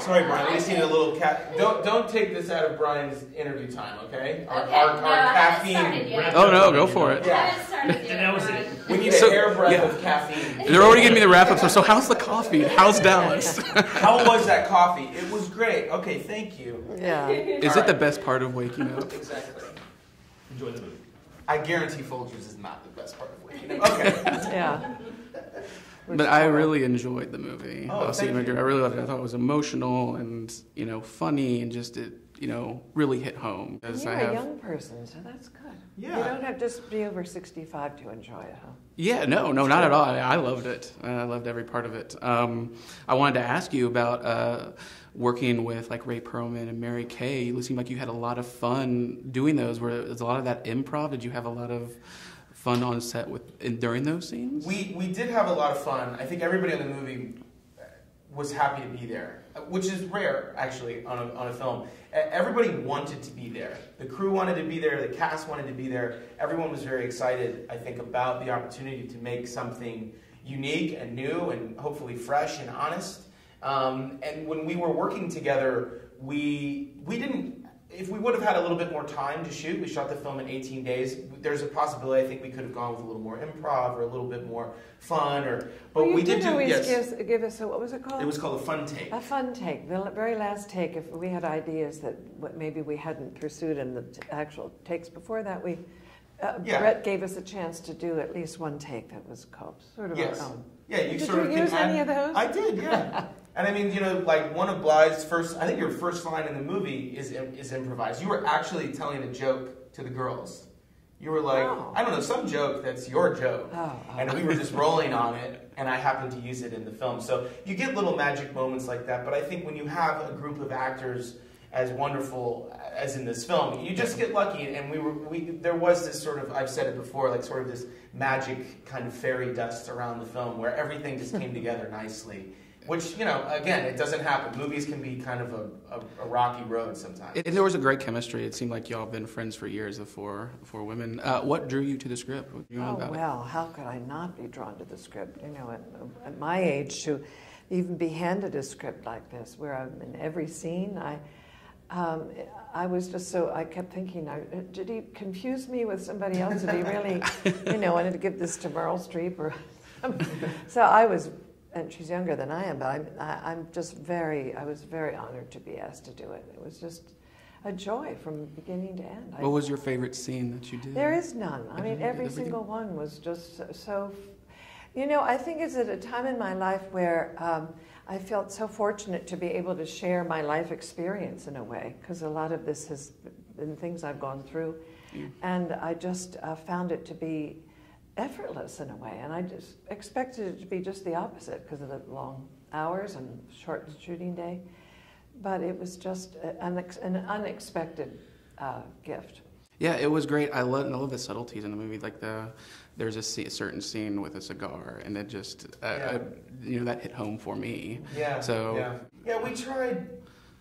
Sorry, Bryan. We just need a little cat. Don't take this out of Bryan's interview time, okay? Our caffeine. Oh no, go for it. Yeah. We need a hairbreadth of caffeine. They're already giving me the wrap up. So how's the coffee? How's Dallas? How was that coffee? It was great. Okay, thank you. Yeah. Is it the best part of waking up? Exactly. Enjoy the movie. I guarantee Folgers is not the best part of waking up. Okay. Yeah. But I really enjoyed the movie. Oh, thank you. I really loved it. I thought it was emotional and funny and just it really hit home. You're a young person, so that's good. Yeah. You don't have to just be over 65 to enjoy it, huh? Yeah, no, not at all. I loved it. I loved every part of it. I wanted to ask you about working with like Ray Perlman and Mary Kay. It seemed like you had a lot of fun doing those. Was a lot of that improv? Did you have a lot of fun on set during those scenes? We did have a lot of fun. I think everybody in the movie was happy to be there, which is rare actually on a film. Everybody wanted to be there. The crew wanted to be there. The cast wanted to be there. Everyone was very excited, I think, about the opportunity to make something unique and new and hopefully fresh and honest. And when we were working together, we didn't. If we would have had a little bit more time to shoot, we shot the film in 18 days. There's a possibility I think we could have gone with a little more improv or a little bit more fun. But we did do. Yes. Give us what was it called? It was called a fun take. A fun take. The very last take. If we had ideas that maybe we hadn't pursued in the actual takes before that, Brett gave us a chance to do at least one take that was called sort of our own. Yeah, did you use any of those? I did. Yeah. And I mean, like one of Blythe's first, I think your first line in the movie is improvised. You were actually telling a joke to the girls. You were like, I don't know, some joke that's your joke. And we were just rolling on it, and I happened to use it in the film. So you get little magic moments like that, but I think when you have a group of actors as wonderful as in this film, you just get lucky, and there was this sort of, I've said it before, like sort of this magic kind of fairy dust around the film where everything just came together nicely. Which, again, it doesn't happen. Movies can be kind of a rocky road sometimes. There was a great chemistry. It seemed like y'all have been friends for years, the four women. What drew you to the script? What do you know about it? How could I not be drawn to the script? At my age, to even be handed a script like this, where I'm in every scene, I was just so, I kept thinking, did he confuse me with somebody else? Did he really, wanted to give this to Meryl Streep? Or so I was... And she's younger than I am, but I was very honored to be asked to do it. It was just a joy from beginning to end. What was your favorite scene that you did? There is none. I mean, every single one was just so, I think it's at a time in my life where I felt so fortunate to be able to share my life experience in a way, because a lot of this has been things I've gone through, and I just found it to be effortless in a way, and I just expected it to be just the opposite because of the long hours and short shooting day, but it was just an unexpected gift. Yeah, it was great. I love the subtleties in the movie. Like there's a certain scene with a cigar, and it just that hit home for me. Yeah. So we tried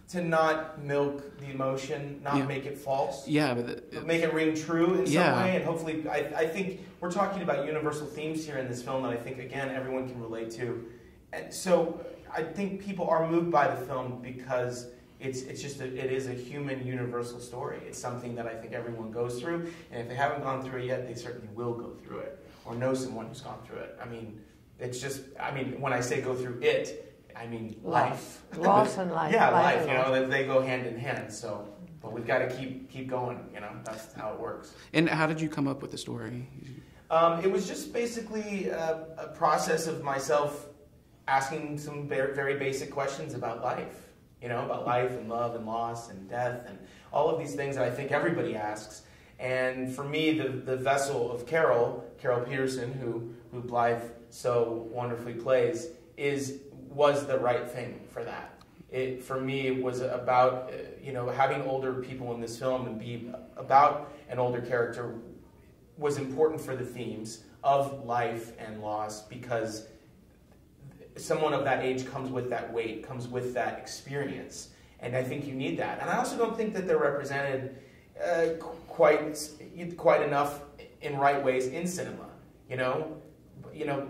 to not milk the emotion, not make it false. Yeah, but make it ring true in some way, and hopefully, I think we're talking about universal themes here in this film that I think, again, everyone can relate to. And so I think people are moved by the film because it is a human universal story. It's something that I think everyone goes through, and if they haven't gone through it yet, they certainly will go through it, or know someone who's gone through it. I mean, when I say go through it, I mean life. Loss and life. Yeah, life, they go hand in hand. So, but we've got to keep going, that's how it works. And how did you come up with the story? It was just basically a process of myself asking some very, very basic questions about life, about life and love and loss and death and all of these things that I think everybody asks. And for me, the vessel of Carol Peterson, who Blythe so wonderfully plays, was the right thing for that. For me, it was about having older people in this film and be about an older character was important for the themes of life and loss, because someone of that age comes with that weight, comes with that experience, and I think you need that. And I also don't think that they're represented quite enough in right ways in cinema.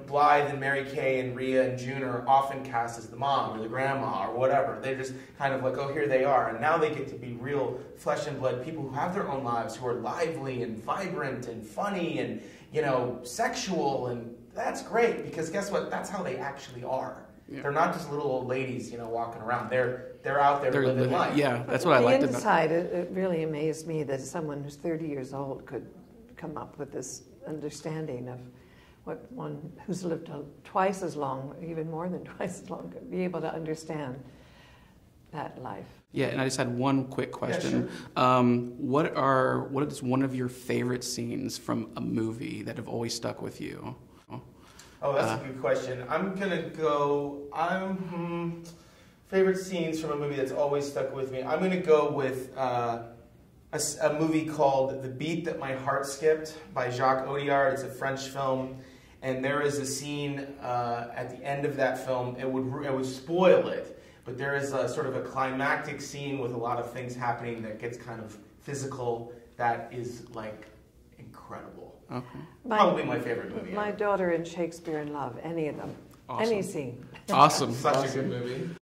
Blythe and Mary Kay and Rhea and June are often cast as the mom or the grandma or whatever. They're just kind of like, oh, here they are. And now they get to be real flesh and blood people who have their own lives, who are lively and vibrant and funny and, sexual. And that's great because guess what? That's how they actually are. Yeah. They're not just little old ladies, walking around. They're out there living life. Yeah, that's what I liked about it. The inside, it really amazed me that someone who's 30 years old could come up with this understanding of what one who's lived twice as long, even more than twice as long, could be able to understand that life. Yeah, and I just had one quick question. Yeah, sure. What is one of your favorite scenes from a movie that have always stuck with you? Oh, that's a good question. I'm gonna go. Favorite scenes from a movie that's always stuck with me. I'm gonna go with a movie called The Beat That My Heart Skipped by Jacques Audiard. It's a French film. And there is a scene at the end of that film, it would spoil it, but there is a sort of a climactic scene with a lot of things happening that gets kind of physical that is like incredible. Okay. Probably my favorite movie. My daughter in Shakespeare in Love, any of them, awesome. any scene. Awesome. Such a good movie.